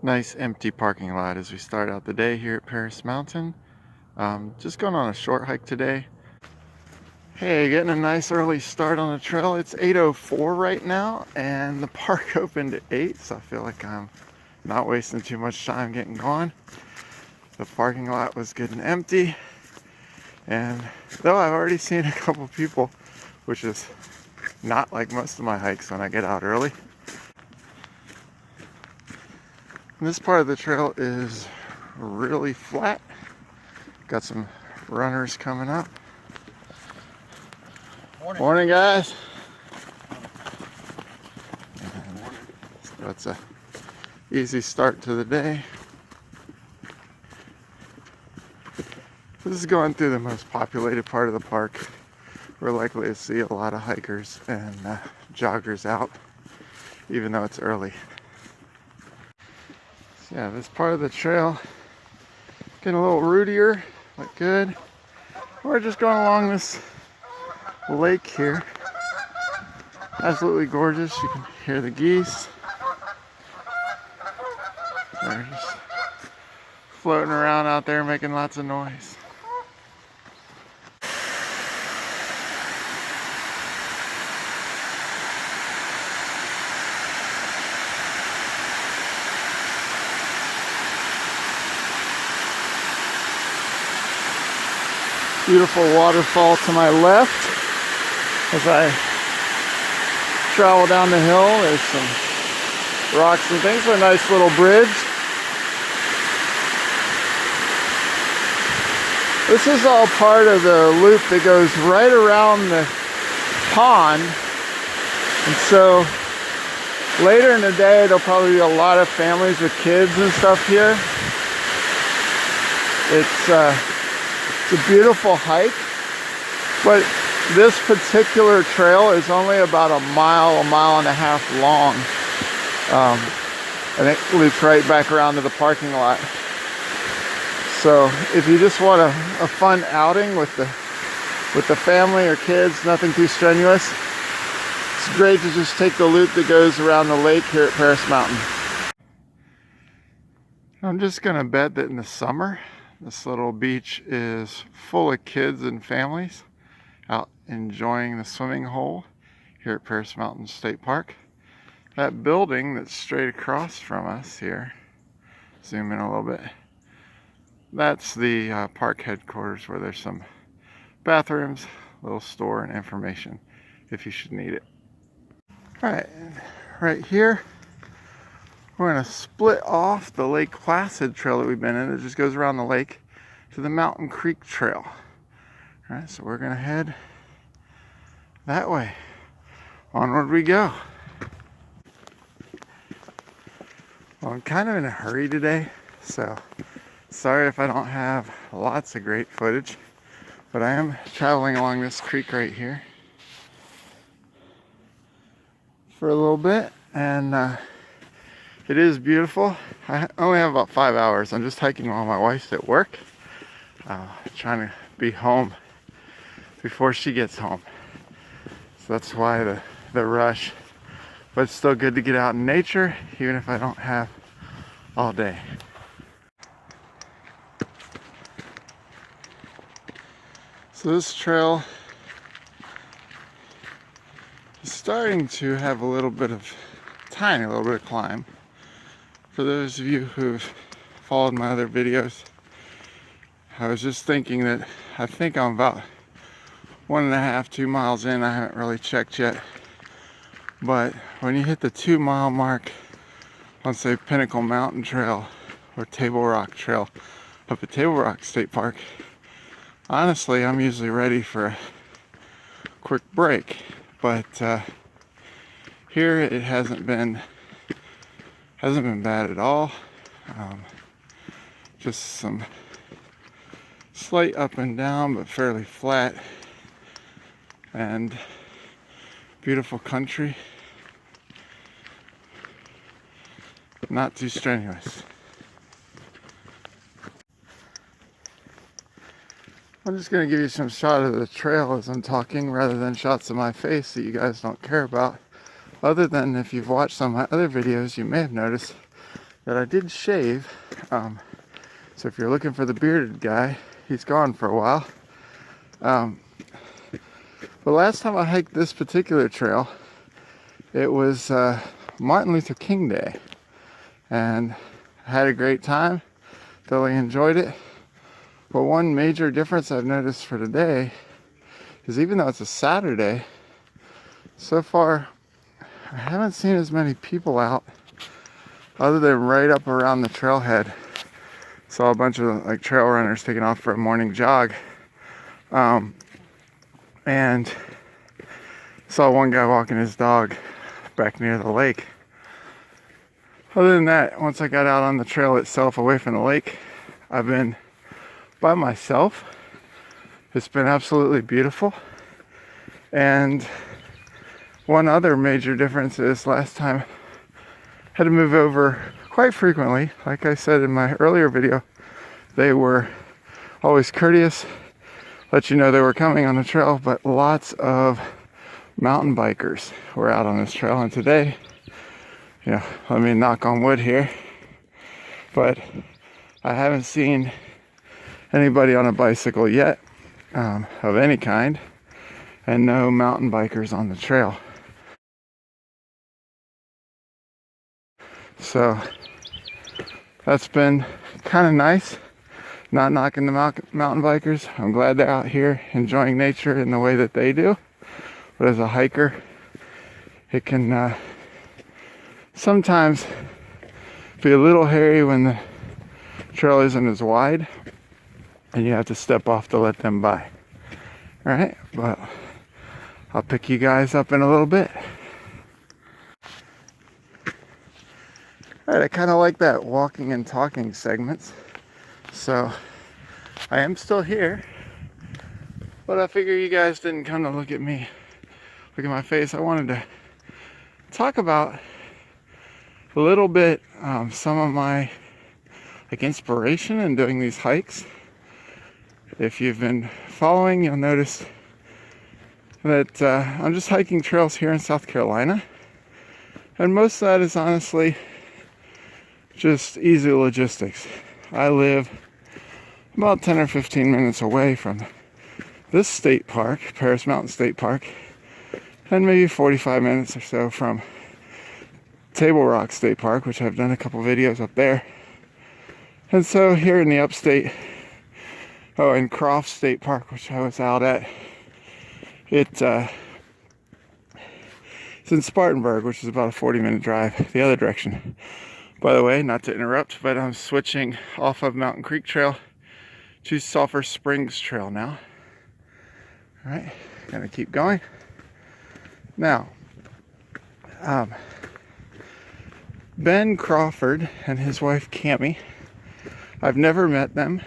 Nice empty parking lot as we start out the day here at Paris Mountain. Just going on a short hike today. Hey, getting a nice early start on the trail. It's 8:04 right now and the park opened at 8, so I feel like I'm not wasting too much time getting going. The parking lot was good and empty, and though I've already seen a couple people, which is not like most of my hikes when I get out early. And this part of the trail is really flat. Got some runners coming up. Morning guys. So that's a easy start to the day. This is going through the most populated part of the park. We're likely to see a lot of hikers and joggers out, even though it's early. So yeah, this part of the trail getting a little rootier, but good. We're just going along this lake here. Absolutely gorgeous. You can hear the geese. They're just floating around out there making lots of noise. Beautiful waterfall to my left. As I travel down the hill, there's some rocks and things. A nice little bridge. This is all part of the loop that goes right around the pond. And so later in the day, there'll probably be a lot of families with kids and stuff here. It's a beautiful hike, but this particular trail is only about a mile and a half long. And it loops right back around to the parking lot. So if you just want a fun outing with the family or kids, nothing too strenuous, it's great to just take the loop that goes around the lake here at Paris Mountain. I'm just gonna bet that in the summer, this little beach is full of kids and families out enjoying the swimming hole here at Paris Mountain State Park. That building that's straight across from us here, zoom in a little bit, that's the park headquarters where there's some bathrooms, little store, and information if you should need it. All right here, we're going to split off the Lake Placid trail that we've been in. It just goes around the lake to the Mountain Creek Trail. All right, so we're going to head that way. Onward we go. Well, I'm kind of in a hurry today, so sorry if I don't have lots of great footage, but I am traveling along this creek right here for a little bit, and it is beautiful. I only have about 5 hours. I'm just hiking while my wife's at work. Trying to be home before she gets home. So that's why the rush. But it's still good to get out in nature, even if I don't have all day. So this trail is starting to have a little bit of climb. For those of you who've followed my other videos, I was just thinking that I think I'm about 1.5, 2 miles in. I haven't really checked yet. But when you hit the 2 mile mark on, say, Pinnacle Mountain Trail or Table Rock Trail up at Table Rock State Park, honestly, I'm usually ready for a quick break. But here it hasn't been bad at all. Just some slight up and down, but fairly flat, and beautiful country. Not too strenuous. I'm just going to give you some shot of the trail as I'm talking, rather than shots of my face that you guys don't care about. Other than if you've watched some of my other videos, you may have noticed that I did shave. So if you're looking for the bearded guy, he's gone for a while. But last time I hiked this particular trail, it was Martin Luther King Day, and I had a great time, thoroughly enjoyed it. But one major difference I've noticed for today is even though it's a Saturday, so far I haven't seen as many people out other than right up around the trailhead. Saw a bunch of like trail runners taking off for a morning jog. And saw one guy walking his dog back near the lake. Other than that, once I got out on the trail itself away from the lake, I've been by myself. It's been absolutely beautiful. And one other major difference is last time I had to move over quite frequently. Like I said in my earlier video, they were always courteous, let you know they were coming on the trail, but lots of mountain bikers were out on this trail. And today, let me knock on wood here, but I haven't seen anybody on a bicycle yet, of any kind, and no mountain bikers on the trail. So that's been kind of nice, not knocking the mountain bikers. I'm glad they're out here enjoying nature in the way that they do. But as a hiker, it can sometimes be a little hairy when the trail isn't as wide and you have to step off to let them by. All right, but I'll pick you guys up in a little bit. All right, I kind of like that walking and talking segments. So I am still here, but I figure you guys didn't come to look at me, look at my face. I wanted to talk about a little bit some of my inspiration in doing these hikes. If you've been following, you'll notice that I'm just hiking trails here in South Carolina, and most of that is honestly just easy logistics. I live about 10 or 15 minutes away from this state park, Paris Mountain State Park, and maybe 45 minutes or so from Table Rock State Park, which I've done a couple videos up there. And so here in the upstate, in Croft State Park, which I was out at, it's in Spartanburg, which is about a 40-minute drive the other direction. By the way, not to interrupt, but I'm switching off of Mountain Creek Trail to Sulfur Springs Trail now. All right, gonna keep going. Now, Ben Crawford and his wife Cammie, I've never met them.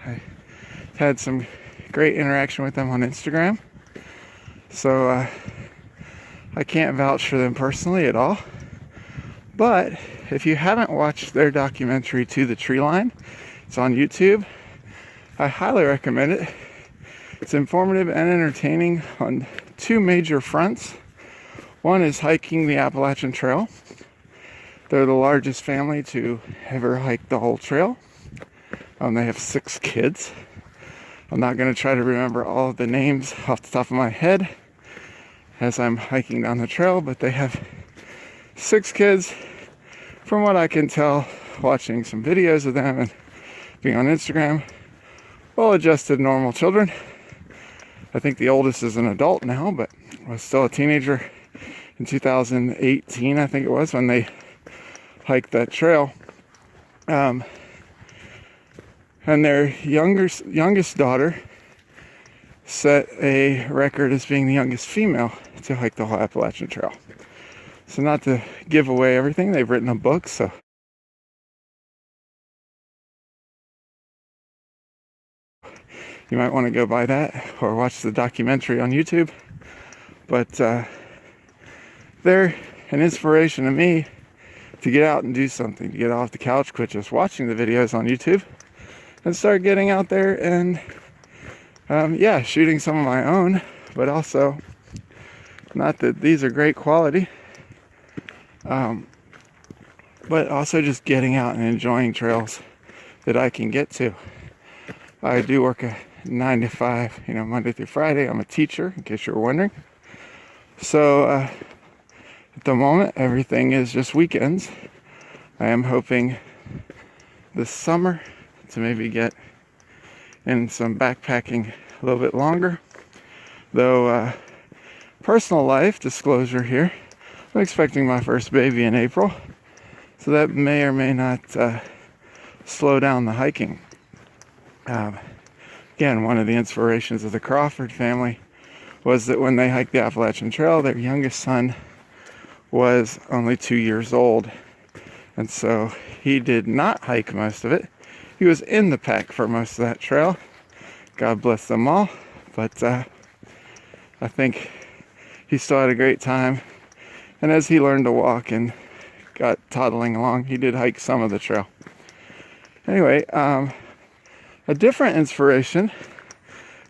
I had some great interaction with them on Instagram, so I can't vouch for them personally at all. But if you haven't watched their documentary To the Tree Line, it's on YouTube. I highly recommend it. It's informative and entertaining on two major fronts. One is hiking the Appalachian Trail. They're the largest family to ever hike the whole trail. They have 6 kids. I'm not going to try to remember all of the names off the top of my head as I'm hiking down the trail, but they have 6 kids. From what I can tell, watching some videos of them and being on Instagram, well-adjusted, normal children. I think the oldest is an adult now, but was still a teenager in 2018, I think it was, when they hiked that trail. And their youngest daughter set a record as being the youngest female to hike the whole Appalachian Trail. So not to give away everything, they've written a book, so you might want to go buy that or watch the documentary on YouTube. But they're an inspiration to me to get out and do something, to get off the couch, quit just watching the videos on YouTube, and start getting out there and shooting some of my own, but also, not that these are great quality, but also just getting out and enjoying trails that I can get to. I do work a 9 to 5, Monday through Friday. I'm a teacher, in case you're wondering. So at the moment, everything is just weekends. I am hoping this summer to maybe get in some backpacking a little bit longer. Though, personal life disclosure here, I'm expecting my first baby in April. So that may or may not slow down the hiking. Again, one of the inspirations of the Crawford family was that when they hiked the Appalachian Trail, their youngest son was only 2 years old. And so he did not hike most of it. He was in the pack for most of that trail. God bless them all. But I think he still had a great time. And as he learned to walk and got toddling along, he did hike some of the trail. Anyway, a different inspiration,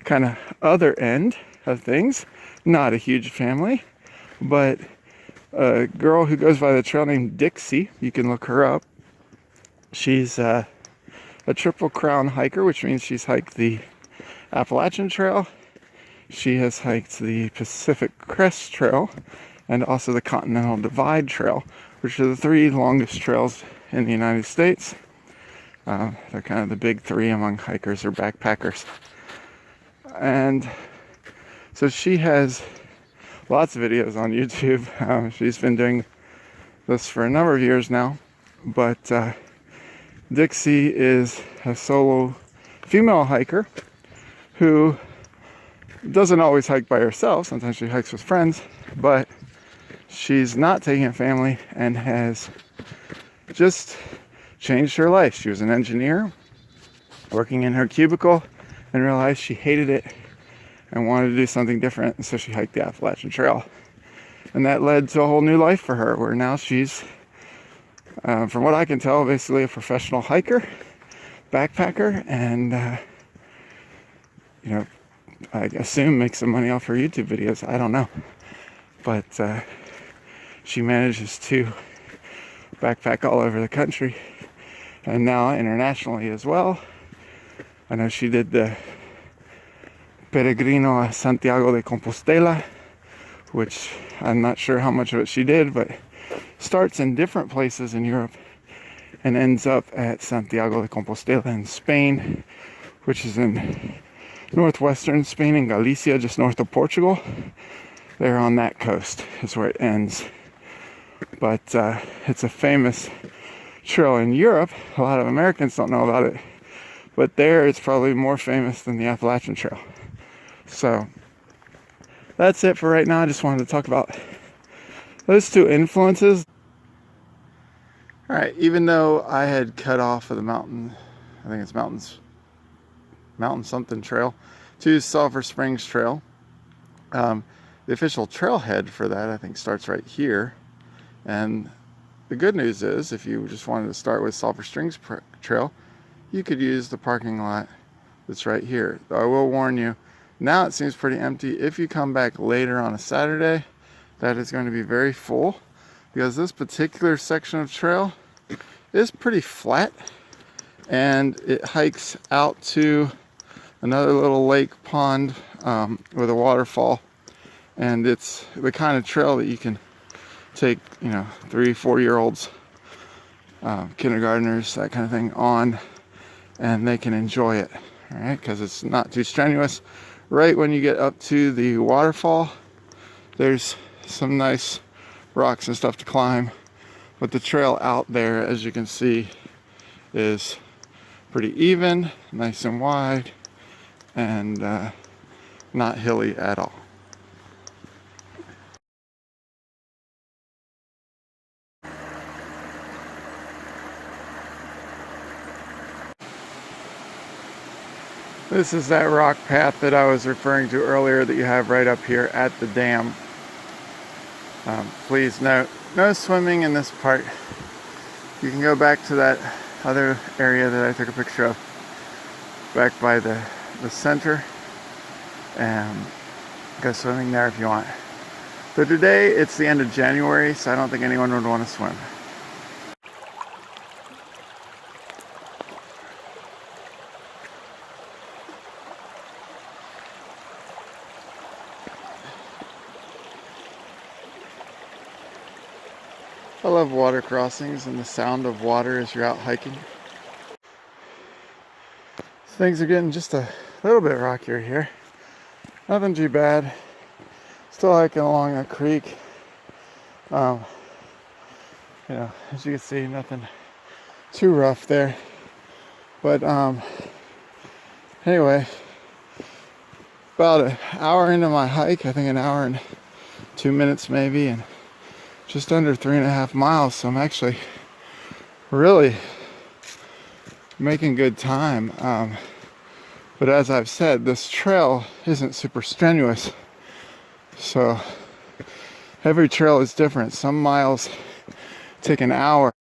kind of other end of things, not a huge family, but a girl who goes by the trail named Dixie. You can look her up. She's a Triple Crown hiker, which means she's hiked the Appalachian Trail. She has hiked the Pacific Crest Trail and also the Continental Divide Trail, which are the 3 longest trails in the United States. They're kind of the big 3 among hikers or backpackers. And so she has lots of videos on YouTube. She's been doing this for a number of years now. But Dixie is a solo female hiker who doesn't always hike by herself. Sometimes she hikes with friends. But she's not taking a family and has just changed her life. She was an engineer working in her cubicle and realized she hated it and wanted to do something different, and so she hiked the Appalachian Trail. And that led to a whole new life for her, where now she's, from what I can tell, basically a professional hiker, backpacker, and I assume makes some money off her YouTube videos. I don't know. But she manages to backpack all over the country and now internationally as well. I know she did the Peregrino a Santiago de Compostela, which I'm not sure how much of it she did, but starts in different places in Europe and ends up at Santiago de Compostela in Spain, which is in northwestern Spain in Galicia, just north of Portugal. There on that coast is where it ends. But it's a famous trail in Europe. A lot of Americans don't know about it, but there it's probably more famous than the Appalachian Trail. So that's it for right now. I just wanted to talk about those 2 influences. All right, even though I had cut off of the mountain, I think it's mountain something trail, to Sulfur Springs Trail. The official trailhead for that, I think, starts right here. And the good news is, if you just wanted to start with Sulfur Springs Trail, you could use the parking lot that's right here. Though I will warn you, now it seems pretty empty. If you come back later on a Saturday, that is going to be very full, because this particular section of trail is pretty flat, and it hikes out to another little lake pond with a waterfall. And it's the kind of trail that you can take, 3-4-year-olds, kindergartners, that kind of thing on, and they can enjoy it, all right? Because it's not too strenuous. Right when you get up to the waterfall, there's some nice rocks and stuff to climb, but the trail out there, as you can see, is pretty even, nice and wide, and not hilly at all. This is that rock path that I was referring to earlier that you have right up here at the dam. Please note, no swimming in this part. You can go back to that other area that I took a picture of back by the center and go swimming there if you want. But today it's the end of January, so I don't think anyone would want to swim. I love water crossings and the sound of water as you're out hiking. Things are getting just a little bit rockier here. Nothing too bad. Still hiking along a creek. You know, as you can see, nothing too rough there. But anyway, about an hour into my hike, I think an hour and 2 minutes maybe, and just under 3.5 miles. So I'm actually really making good time. But as I've said, this trail isn't super strenuous. So every trail is different. Some miles take an hour.